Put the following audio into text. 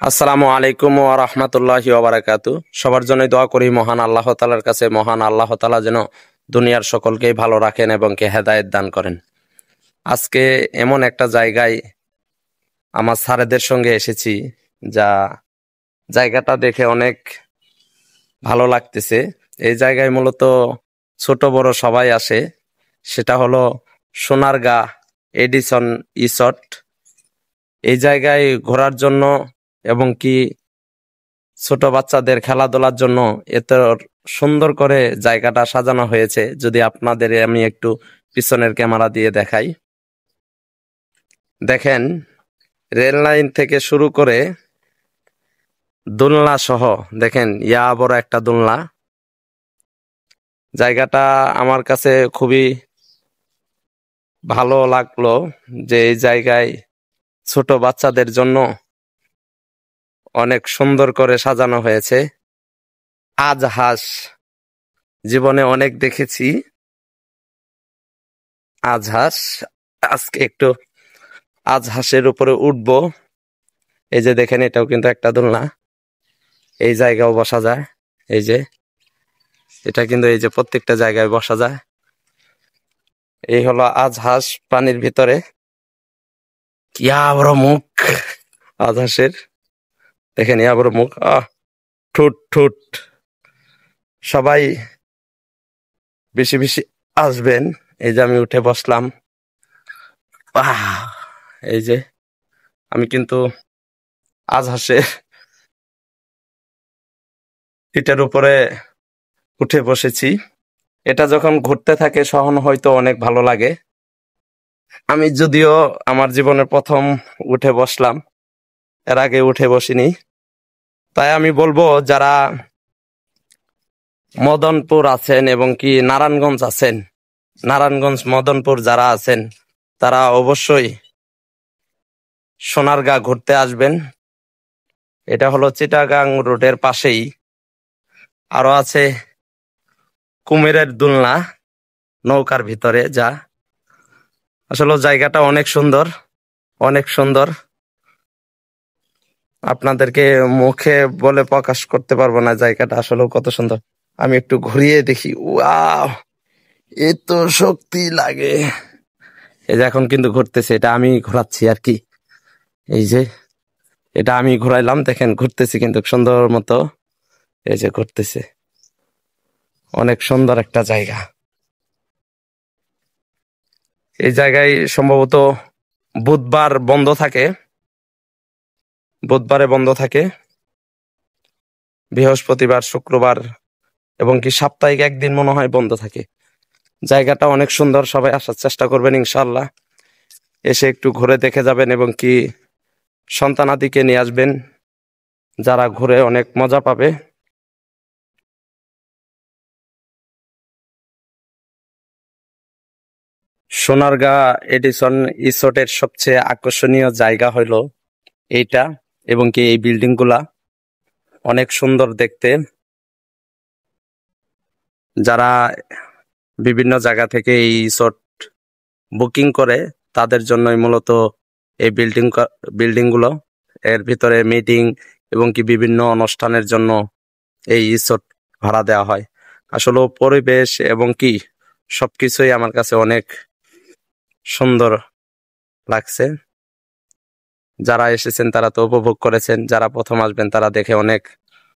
আসসালামু আলাইকুম ওয়া রাহমাতুল্লাহি ওয়া বারাকাতু। সবার জন্য দোয়া করি মহান আল্লাহ তাআলার কাছে, মহান আল্লাহ তাআলা যেন দুনিয়ার সকলকেই ভালো রাখেন এবং কে হেদায়েত দান করেন। আজকে এমন একটা জায়গায় আমার স্যারেদের সঙ্গে এসেছি, যা জায়গাটা দেখে অনেক ভালো লাগতেছে। এই জায়গায় মূলত ছোট বড় সবাই আসে। সেটা হলো সোনারগাঁ এডিসন রিসর্ট। এই জায়গায় ঘোরার জন্য এবং কি ছোট বাচ্চাদের খেলাধুলার জন্য এত সুন্দর করে জায়গাটা সাজানো হয়েছে। যদি আপনাদের আমি একটু পিছনের ক্যামেরা দিয়ে দেখাই, দেখেন রেল লাইন থেকে শুরু করে দোলনা সহ, দেখেন ইয়া বড় একটা দোলনা। জায়গাটা আমার কাছে খুবই ভালো লাগলো যে এই জায়গায় ছোট বাচ্চাদের জন্য অনেক সুন্দর করে সাজানো হয়েছে। আজহাঁস জীবনে অনেক দেখেছি, আজহাঁস আজকে একটু আজহাঁসের উপরে উঠবো। এই যে দেখেন, এটাও কিন্তু একটা দোলনা, এই জায়গাও বসা যায়। এই যে এটা কিন্তু এই যে প্রত্যেকটা জায়গায় বসা যায়। এই হলো আজহাঁস পানির ভিতরে। ইয়া বড় মুখ আজহাঁসের, দেখেন ইয়া বড় মুখ, ঠুট ঠুট। সবাই বেশি বেশি আসবেন। এই যে আমি উঠে বসলাম। এই যে আমি কিন্তু আজহাঁসের এটার উপরে উঠে বসেছি। এটা যখন ঘুরতে থাকে সহন হয়তো অনেক ভালো লাগে। আমি যদিও আমার জীবনের প্রথম উঠে বসলাম, এর আগে উঠে বসিনি। তাই আমি বলবো যারা মদনপুর আছেন এবং কি নারায়ণগঞ্জ আছেন, নারায়ণগঞ্জ মদনপুর যারা আছেন তারা অবশ্যই সোনারগাঁ ঘুরতে আসবেন। এটা হলো চিটাগাং রোডের পাশেই। আরো আছে কুমিরের দোলনা নৌকার ভিতরে, যা আসলে জায়গাটা অনেক সুন্দর, অনেক সুন্দর। আপনাদেরকে মুখে বলে প্রকাশ করতে পারবো না জায়গাটা আসলে কত সুন্দর। আমি একটু ঘুরিয়ে দেখি। ওয়াও, এত শক্তি লাগে। এই যে এখন কিন্তু ঘুরতেছে, এটা আমি ঘোরাচ্ছি আর কি। এই যে এটা আমি ঘোরাইলাম, দেখেন ঘুরতেছি কিন্তু সুন্দর মতো। এই যে ঘুরতেছে, অনেক সুন্দর একটা জায়গা। এই জায়গায় সম্ভবত বুধবার বন্ধ থাকে, বুধবারে বন্ধ থাকে, বৃহস্পতিবার, শুক্রবার এবং কি সাপ্তাহিক একদিন মনে হয় বন্ধ থাকে। জায়গাটা অনেক সুন্দর, সবাই আসার চেষ্টা করবেন ইনশাল্লাহ। এসে একটু ঘুরে দেখে যাবেন এবং কি সন্তানাদিকে নিয়ে আসবেন, যারা ঘুরে অনেক মজা পাবে। সোনারগাঁ এডিসন রিসোর্টের সবচেয়ে আকর্ষণীয় জায়গা হইলো এইটা এবং কি এই বিল্ডিং গুলা অনেক সুন্দর দেখতে। যারা বিভিন্ন জায়গা থেকে এই রিসোর্ট বুকিং করে তাদের জন্যই মূলত এই বিল্ডিং গুলো। এর ভিতরে মিটিং এবং কি বিভিন্ন অনুষ্ঠানের জন্য এই রিসোর্ট ভাড়া দেওয়া হয়। আসলে পরিবেশ এবং কি সবকিছুই আমার কাছে অনেক সুন্দর লাগছে। যারা এসেছেন তারা তো উপভোগ করেছেন, যারা প্রথম আসবেন তারা দেখে অনেক